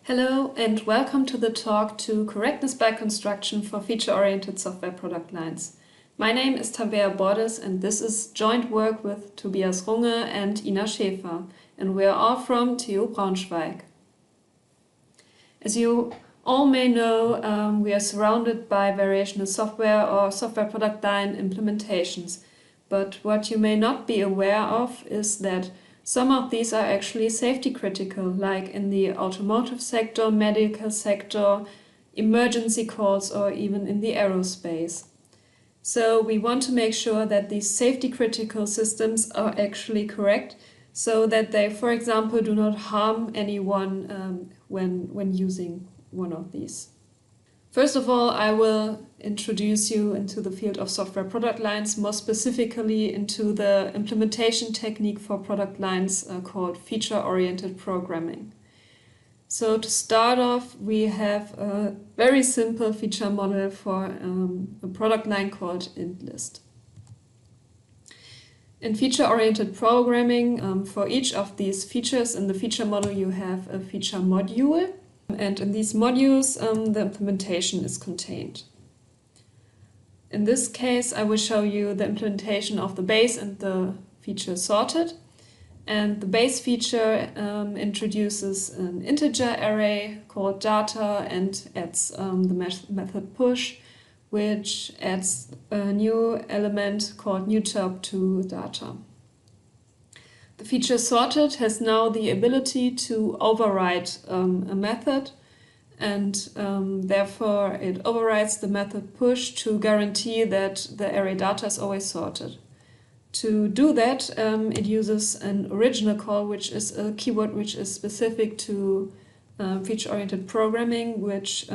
Hello and welcome to the talk to Correctness by Construction for Feature-Oriented Software Product Lines. My name is Tabea Bordis and this is joint work with Tobias Runge and Ina Schaefer, and we are all from TU Braunschweig. As you all may know, we are surrounded by variational software or software product line implementations, but what you may not be aware of is that some of these are actually safety critical, like in the automotive sector, medical sector, emergency calls, or even in the aerospace. So we want to make sure that these safety critical systems are actually correct, so that they, for example, do not harm anyone when using one of these. First of all, I will introduce you into the field of software product lines, more specifically into the implementation technique for product lines called feature-oriented programming. So to start off, we have a very simple feature model for a product line called IntList. In feature-oriented programming, for each of these features in the feature model, you have a feature module. And in these modules, the implementation is contained. In this case, I will show you the implementation of the base and the feature sorted. And the base feature introduces an integer array called data and adds the method push, which adds a new element called newTop to data. The feature sorted has now the ability to override a method, and therefore it overrides the method push to guarantee that the array data is always sorted. To do that, it uses an original call, which is a keyword which is specific to feature-oriented programming, which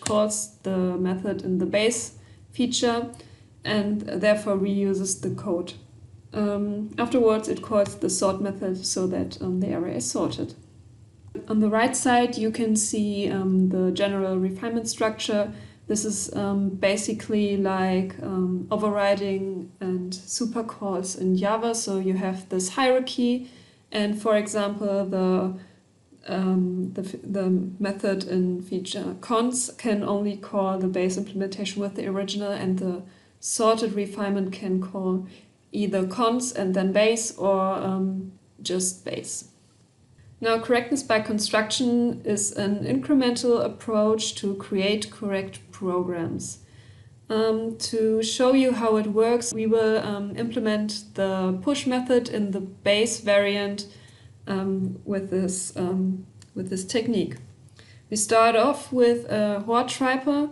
calls the method in the base feature and therefore reuses the code. Afterwards, it calls the sort method so that the array is sorted. On the right side, you can see the general refinement structure. This is basically like overriding and supercalls in Java. So you have this hierarchy, and for example, the method in feature cons can only call the base implementation with the original, and the sorted refinement can call either cons and then base, or just base. Now, correctness by construction is an incremental approach to create correct programs. To show you how it works, we will implement the push method in the base variant with this technique. We start off with a hort wrapper.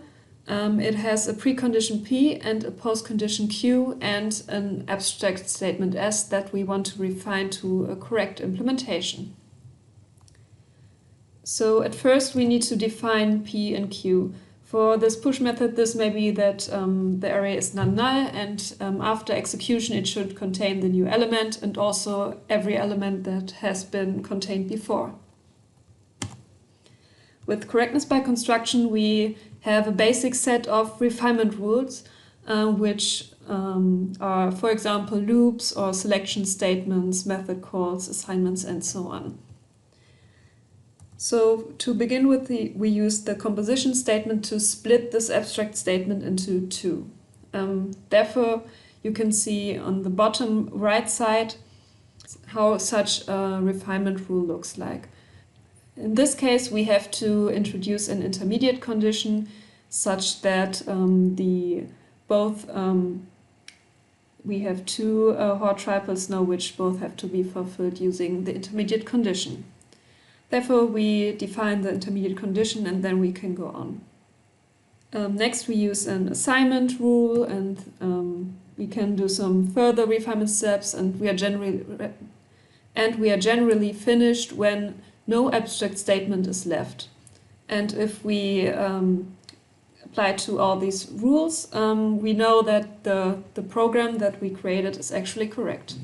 It has a precondition P and a postcondition Q and an abstract statement S that we want to refine to a correct implementation. So at first we need to define P and Q. For this push method, this may be that the array is non-null, and after execution it should contain the new element and also every element that has been contained before. With correctness by construction, we have a basic set of refinement rules, which are, for example, loops or selection statements, method calls, assignments, and so on. So to begin with, we use the composition statement to split this abstract statement into two. Therefore, you can see on the bottom right side how such a refinement rule looks like. In this case, we have to introduce an intermediate condition such that we have two hort triples now, which both have to be fulfilled using the intermediate condition. Therefore, we define the intermediate condition and then we can go on. Next, we use an assignment rule, and we can do some further refinement steps, and we are generally finished when no abstract statement is left. And if we apply to all these rules, we know that the program that we created is actually correct.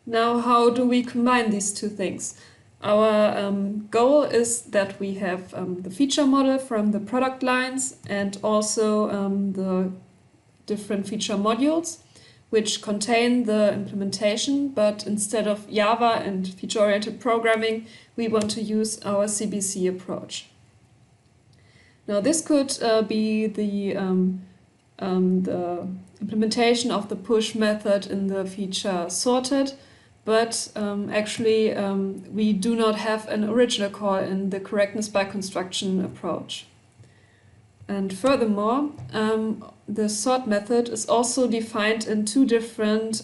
Now, how do we combine these two things? Our goal is that we have the feature model from the product lines and also the different feature modules, which contain the implementation, but instead of Java and feature-oriented programming, we want to use our CBC approach. Now this could be the implementation of the push method in the feature sorted, but actually we do not have an original call in the correctness-by-construction approach. And furthermore, the sort method is also defined in two different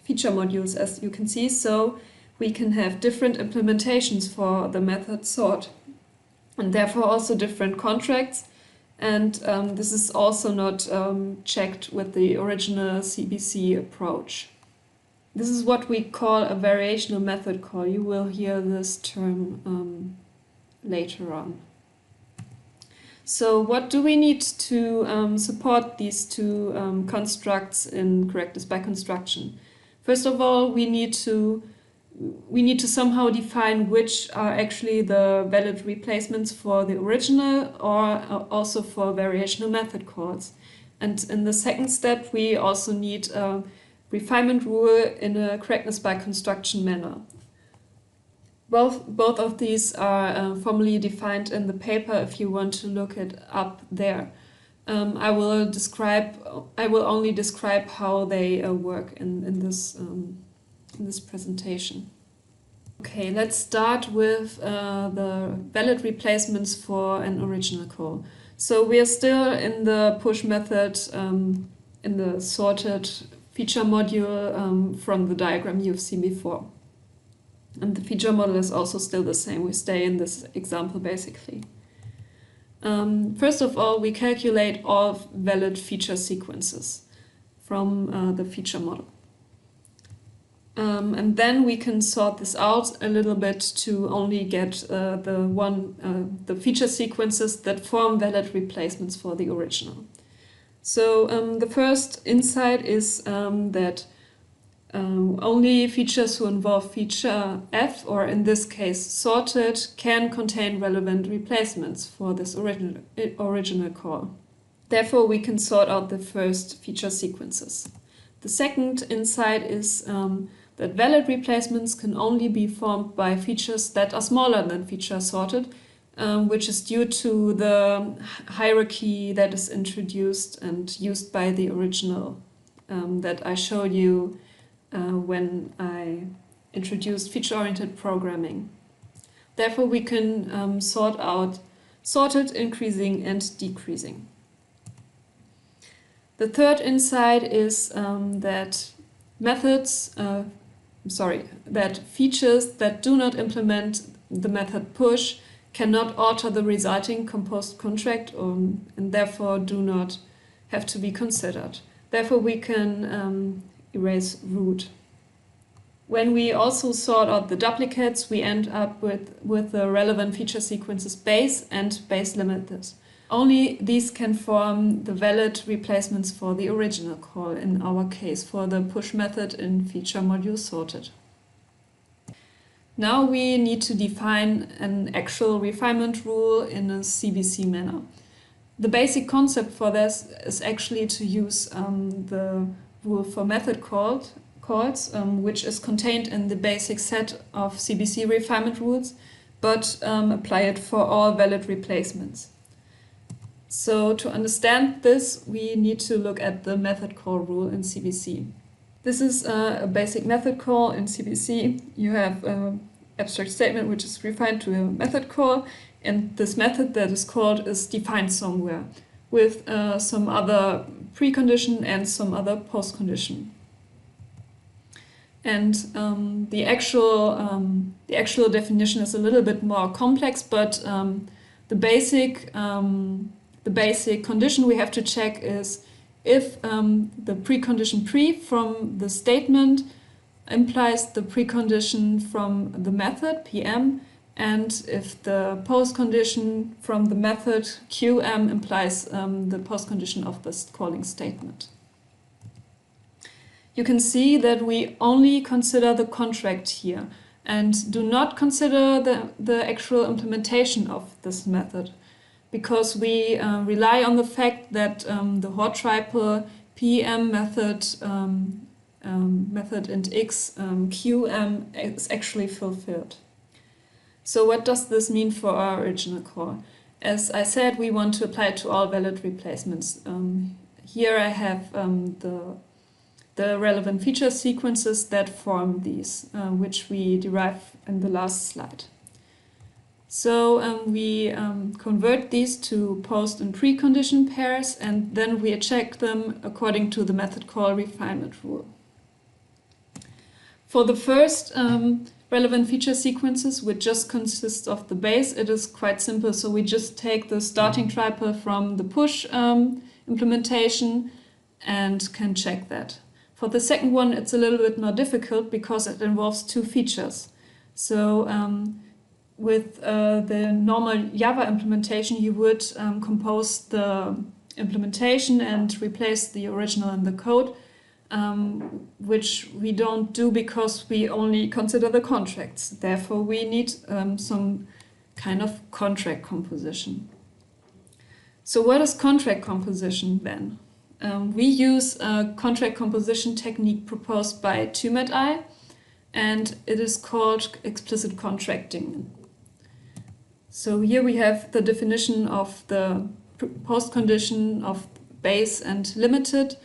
feature modules, as you can see, so we can have different implementations for the method sort, and therefore also different contracts, and this is also not checked with the original CBC approach. This is what we call a variational method call. You will hear this term later on. So what do we need to support these two constructs in correctness-by-construction? First of all, we need to somehow define which are actually the valid replacements for the original or also for variational method calls. And in the second step, we also need a refinement rule in a correctness-by-construction manner. Both of these are formally defined in the paper if you want to look it up there. I will only describe how they work in this presentation. Okay, let's start with the valid replacements for an original call. So we are still in the push method in the sorted feature module from the diagram you've seen before. And the feature model is also still the same. We stay in this example basically. First of all, we calculate all valid feature sequences from the feature model. And then we can sort this out a little bit to only get the feature sequences that form valid replacements for the original. So the first insight is that only features who involve feature F, or in this case sorted, can contain relevant replacements for this original call. Therefore, we can sort out the first feature sequences. The second insight is that valid replacements can only be formed by features that are smaller than feature sorted, which is due to the hierarchy that is introduced and used by the original that I showed you when I introduced feature-oriented programming. Therefore, we can sort out sorted, increasing, and decreasing. The third insight is that features that do not implement the method push cannot alter the resulting composed contract and therefore do not have to be considered. Therefore, we can erase root. When we also sort out the duplicates, we end up with the relevant feature sequences base and base limited. Only these can form the valid replacements for the original call, in our case, for the push method in feature module sorted. Now we need to define an actual refinement rule in a CBC manner. The basic concept for this is actually to use the rule for method calls, which is contained in the basic set of CBC refinement rules, but apply it for all valid replacements. So to understand this, we need to look at the method call rule in CBC. This is a basic method call in CBC. You have an abstract statement which is refined to a method call, and this method that is called is defined somewhere with some other precondition and some other postcondition. And the actual definition is a little bit more complex, but the basic condition we have to check is if the precondition pre from the statement implies the precondition from the method PM, and if the postcondition from the method QM implies the postcondition of this calling statement. You can see that we only consider the contract here and do not consider the actual implementation of this method, because we rely on the fact that the Hort triple PM method int x QM is actually fulfilled. So what does this mean for our original call? As I said, we want to apply it to all valid replacements. Here I have the relevant feature sequences that form these, which we derive in the last slide. So we convert these to post and precondition pairs, and then we check them according to the method call refinement rule. For the first relevant feature sequences, which just consists of the base, it is quite simple. So we just take the starting triple from the push implementation and can check that. For the second one, it's a little bit more difficult because it involves two features. So with the normal Java implementation, you would compose the implementation and replace the original in the code, which we don't do because we only consider the contracts. Therefore, we need some kind of contract composition. So what is contract composition then? We use a contract composition technique proposed by TU and I, and it is called explicit contracting. So here we have the definition of the post condition of base and limited,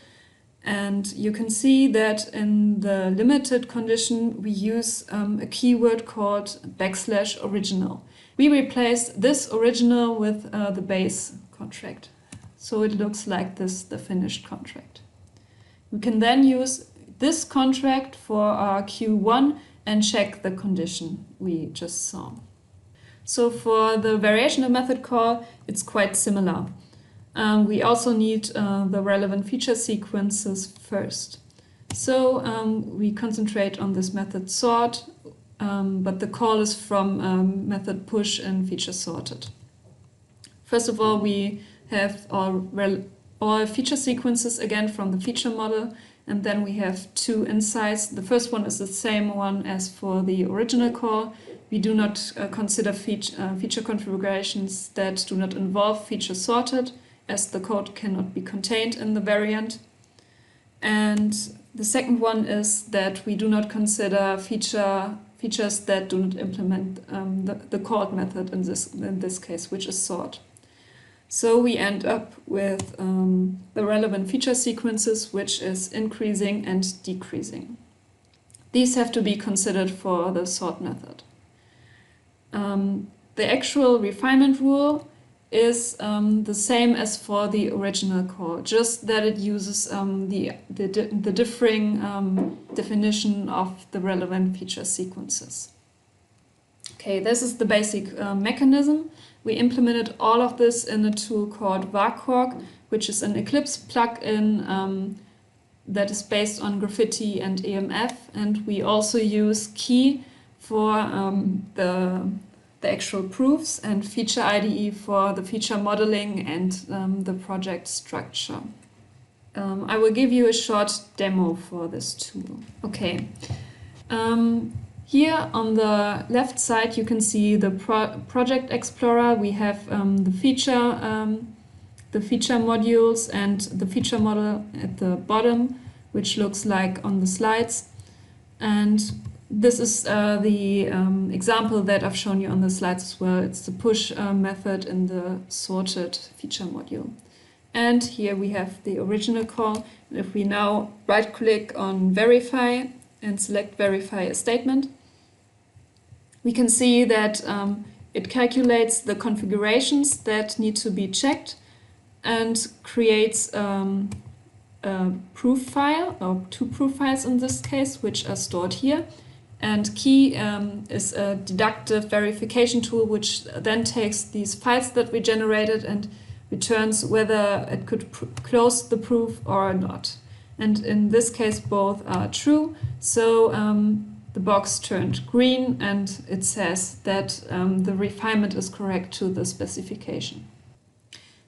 and you can see that in the limited condition we use a keyword called \original. We replace this original with the base contract. So it looks like this, the finished contract. We can then use this contract for our Q1 and check the condition we just saw. So for the variational method call, it's quite similar. We also need the relevant feature sequences first. So we concentrate on this method sort, but the call is from method push and feature sorted. First of all, we have all feature sequences again from the feature model, and then we have two insights. The first one is the same one as for the original call. We do not consider feature configurations that do not involve feature sorted, as the code cannot be contained in the variant. And the second one is that we do not consider features that do not implement the called method in this case, which is sort. So we end up with the relevant feature sequences, which is increasing and decreasing. These have to be considered for the sort method. The actual refinement rule is the same as for the original call, just that it uses the differing definition of the relevant feature sequences. Okay, this is the basic mechanism. We implemented all of this in a tool called Varcorg, which is an Eclipse plugin that is based on Graffiti and EMF, and we also use Key for the actual proofs and Feature IDE for the feature modeling and the project structure. I will give you a short demo for this tool. Okay. Here on the left side you can see the project explorer. We have the feature modules and the feature model at the bottom, which looks like on the slides. And this is the example that I've shown you on the slides as well. It's the push method in the sorted feature module. And here we have the original call. If we now right-click on verify and select verify a statement, we can see that it calculates the configurations that need to be checked and creates a proof file, or two proof files in this case, which are stored here. And Key is a deductive verification tool which then takes these files that we generated and returns whether it could close the proof or not. And in this case both are true, so the box turned green and it says that the refinement is correct to the specification.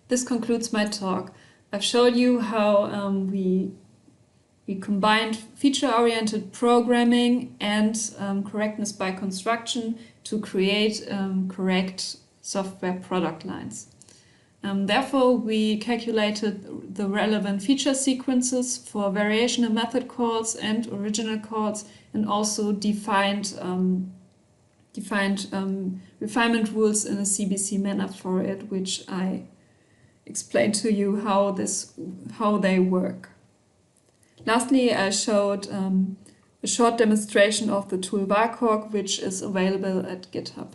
This concludes my talk. I've showed you how we combined feature-oriented programming and correctness by construction to create correct software product lines. Therefore, we calculated the relevant feature sequences for variational method calls and original calls, and also defined defined refinement rules in a CBC manner for it, which I explained to you how they work. Lastly, I showed a short demonstration of the tool VARCORG, which is available at GitHub.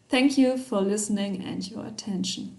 Thank you for listening and your attention.